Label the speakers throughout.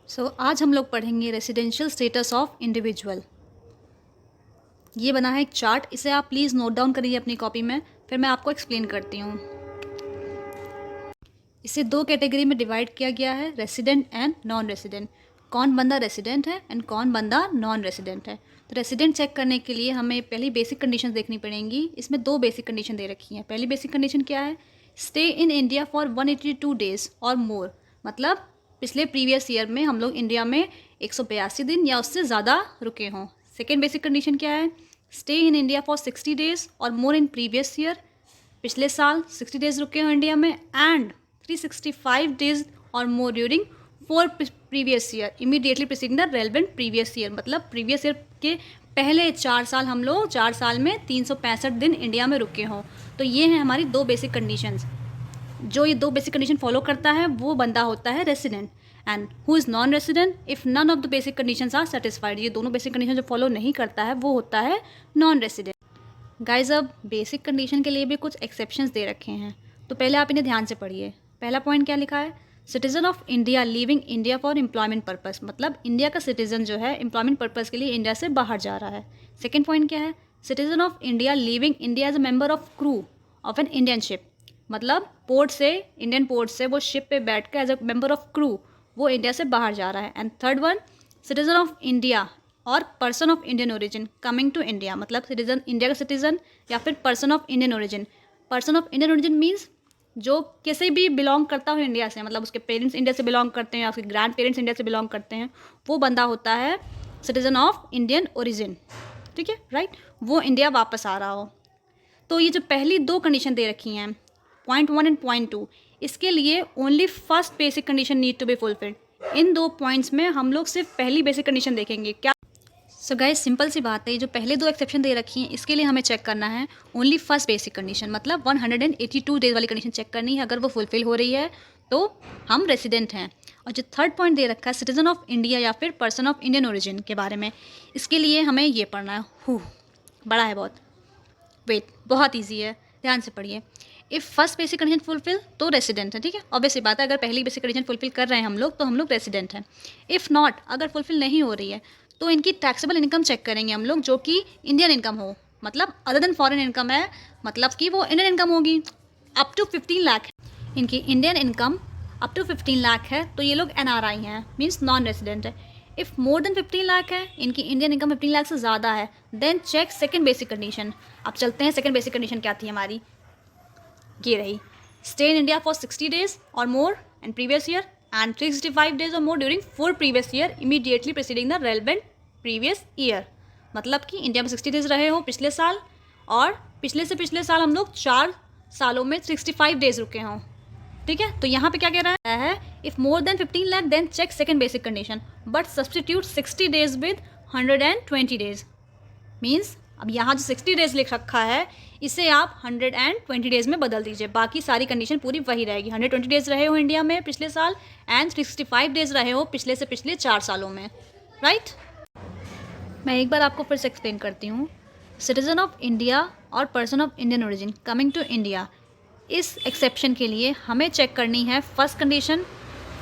Speaker 1: आज हम लोग पढ़ेंगे रेसिडेंशियल स्टेटस ऑफ इंडिविजुअल। ये बना है एक चार्ट, इसे आप प्लीज़ नोट डाउन करिए अपनी कॉपी में, फिर मैं आपको एक्सप्लेन करती हूँ। इसे दो कैटेगरी में डिवाइड किया गया है, रेसिडेंट एंड नॉन रेसिडेंट। कौन बंदा रेसिडेंट है एंड कौन बंदा नॉन रेसिडेंट है। तो रेसिडेंट चेक करने के लिए हमें पहली बेसिक कंडीशन देखनी पड़ेंगी। इसमें दो बेसिक कंडीशन दे रखी हैं। पहली बेसिक कंडीशन क्या है? Stay in India for 182 days or मोर, मतलब पिछले प्रीवियस ईयर में हम लोग इंडिया में 182 दिन या उससे ज़्यादा रुके हों। सेकेंड बेसिक कंडीशन क्या है? Stay in India for 60 days or more in previous year, पिछले साल 60 डेज रुके हो इंडिया में, and 365 days or more during 4 previous year immediately preceding the relevant previous year. मतलब प्रीवियस ईयर के पहले 4 साल हम लोग 4 साल में 365 दिन इंडिया में रुके हों। तो ये हैं हमारी दो बेसिक कंडीशंस। जो ये दो बेसिक कंडीशन फॉलो करता है वो बंदा होता है resident. And who is non resident if none of the basic conditions are satisfied. ये दोनों बेसिक कंडीशन जो फॉलो नहीं करता है वो होता है नॉन रेसिडेंट। गाइज, अब बेसिक कंडीशन के लिए भी कुछ एक्सेप्शंस दे रखे हैं, तो पहले आप इन्हें ध्यान से पढ़िए। पहला पॉइंट क्या लिखा है? Citizen of India living India for employment purpose, मतलब इंडिया का सिटीजन जो है एम्प्लॉयमेंट पर्पस के लिए इंडिया से बाहर जा रहा है। सेकेंड पॉइंट क्या है? Citizen of India living India as a member of crew of an Indian ship, मतलब पोर्ट से, इंडियन पोर्ट से वो शिप पे बैठ कर as a member of crew वो इंडिया से बाहर जा रहा है। And third one, citizen of India और person of Indian origin coming to India, मतलब सिटीजन, इंडिया का सिटीजन या फिर person of Indian origin. Person of Indian origin means जो किसी भी बिलोंग करता हो इंडिया से, मतलब उसके पेरेंट्स इंडिया से बिलोंग करते हैं या उसके ग्रैंड पेरेंट्स इंडिया से बिलोंग करते हैं, वो बंदा होता है सिटीजन ऑफ इंडियन ओरिजिन। ठीक है, राइट, वो इंडिया वापस आ रहा हो। तो ये जो पहली दो कंडीशन दे रखी हैं, पॉइंट 1 एंड पॉइंट 2, इसके लिए only first basic condition need to be fulfilled. इन दो पॉइंट्स में हम लोग सिर्फ पहली बेसिक कंडीशन देखेंगे। क्या? सो गाइस, सिंपल सी बात है, ये जो पहले दो एक्सेप्शन दे रखी हैं इसके लिए हमें चेक करना है ओनली फर्स्ट बेसिक कंडीशन, मतलब 182 डेज वाली कंडीशन चेक करनी है। अगर वो फुलफिल हो रही है तो हम रेसिडेंट हैं। और जो थर्ड पॉइंट दे रखा है सिटीजन ऑफ इंडिया या फिर पर्सन ऑफ इंडियन ओरिजिन के बारे में, इसके लिए हमें ये पढ़ना है। बड़ा है बहुत, वेट, बहुत ईजी है, ध्यान से पढ़िए। If first basic condition fulfil तो रेसिडेंट है। ठीक है, ऑब्वियसली बात है, अगर पहली बेसिक कंडीशन फुलफिल कर रहे हैं हम लोग तो हम लोग रेसिडेंट हैं। इफ़ नॉट, अगर फुलफिल नहीं हो रही है तो इनकी टैक्सेबल इनकम चेक करेंगे हम लोग, जो कि इंडियन इनकम हो, मतलब अदर देन फॉरेन इनकम है, मतलब कि वो इंडियन इनकम होगी। अप टू 15 लाख इनकी Indian income up to 15 lakh है तो ये लोग NRI हैं, मीन्स नॉन रेसिडेंट है। इफ़ मोर देन 15 लाख है, इनकी इंडियन इनकम 15 लाख से ज़्यादा है, then check second basic condition. अब चलते हैं, सेकेंड बेसिक कंडीशन क्या थी हमारी, ये रही। Stay in India for 60 days or more and previous year and 365 days or more during 4 previous year immediately preceding the relevant previous year. मतलब कि इंडिया में 60 डेज रहे हो पिछले साल, और पिछले से पिछले साल हम लोग 4 सालों में 65 डेज रुके हों। ठीक है, तो यहाँ पे क्या कह रहा है? If more than 15 lakh then check second basic condition, but substitute 60 days with 120 days. Means अब यहाँ जो 60 डेज लिख रखा है इसे आप 120 डेज में बदल दीजिए, बाकी सारी कंडीशन पूरी वही रहेगी। 120 डेज रहे हो इंडिया में पिछले साल एंड 365 डेज रहे हो पिछले से पिछले 4 सालों में, राइट। मैं एक बार आपको फिर से एक्सप्लेन करती हूँ। सिटीजन ऑफ इंडिया और person of Indian origin coming to India, इस एक्सेप्शन के लिए हमें चेक करनी है फर्स्ट कंडीशन।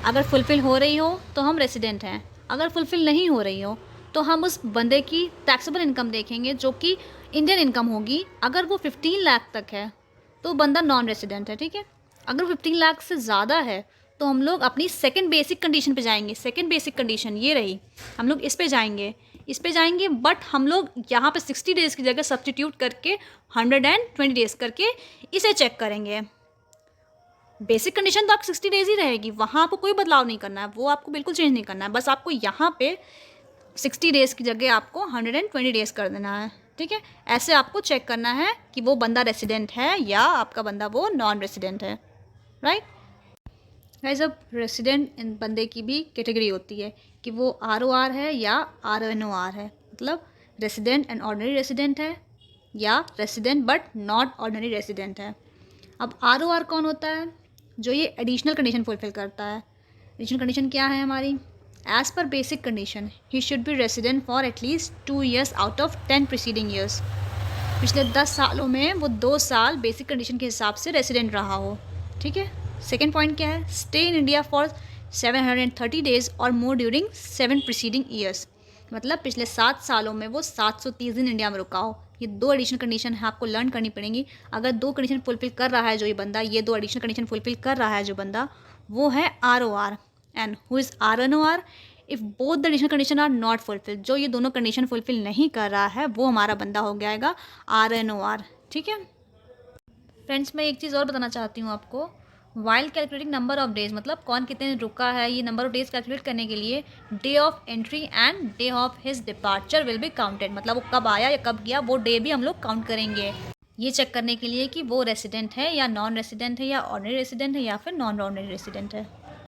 Speaker 1: अगर फुलफ़िल हो रही हो तो हम रेसिडेंट हैं, अगर फुलफ़िल नहीं हो रही हो तो हम उस बंदे की टैक्सेबल इनकम देखेंगे जो कि इंडियन इनकम होगी। अगर वो 15 लाख तक है तो बंदा नॉन रेसिडेंट है। ठीक है, अगर 15 लाख से ज़्यादा है तो हम लोग अपनी सेकंड बेसिक कंडीशन पे जाएंगे। सेकंड बेसिक कंडीशन ये रही, हम लोग इस पे जाएंगे, बट हम लोग यहाँ पे 60 डेज़ की जगह सब्सटीट्यूट करके 120 डेज़ करके इसे चेक करेंगे। बेसिक कंडीशन तो आप 60 डेज़ ही रहेगी, वहाँ आपको कोई बदलाव नहीं करना है, वो आपको बिल्कुल चेंज नहीं करना है, बस आपको यहाँ पे 60 डेज़ की जगह आपको 120 डेज़ कर देना है। ठीक है, ऐसे आपको चेक करना है कि वो बंदा रेसिडेंट है या आपका बंदा वो नॉन रेसिडेंट है, राइट। गाइस, अब रेसिडेंट बंदे की भी कैटेगरी होती है कि वो ROR है या RNOR है, मतलब रेसिडेंट एंड ऑर्डिनरी रेसिडेंट है या resident but not ordinary resident है। अब ROR कौन होता है? जो ये एडिशनल कंडीशन फुलफिल करता है। एडिशनल कंडीशन क्या है हमारी? एज पर basic condition he should be resident for at least 2 years out of 10 preceding years. पिछले 10 सालों में वो 2 साल बेसिक कंडीशन के हिसाब से रेसिडेंट रहा हो। ठीक है, सेकेंड पॉइंट क्या है? Stay in India for 730 days और मोर ड्यूरिंग 7 प्रीसीडिंग ईयर्स, मतलब पिछले 7 सालों में वो 730 दिन इंडिया में रुका हो। ये 2 एडिशनल कंडीशन है, आपको लर्न करनी पड़ेंगी। अगर 2 कंडीशन फुलफिल कर रहा है जो ये बंदा, ये 2 एडिशनल कंडीशन फुलफिल कर रहा है जो बंदा, वो है ROR। And who is RNOR? If both the additional condition are not fulfil, जो ये दोनों कंडीशन फुलफिल नहीं कर रहा है वो हमारा बंदा हो जाएगा RNOR। ठीक है फ्रेंड्स, मैं एक चीज़ और बताना चाहती हूँ आपको। While calculating number of days, मतलब कौन कितने दिन रुका है, ये नंबर ऑफ डेज कैलकुलेट करने के लिए day of entry and day of his departure will be counted, मतलब वो कब आया या कब गया वो डे भी हम लोग काउंट करेंगे, ये चेक करने के लिए कि वो रेसिडेंट है या नॉन रेसिडेंट है, या ऑर्डिनरी रेसिडेंट है या फिर नॉन ऑर्डिनरी रेसिडेंट है।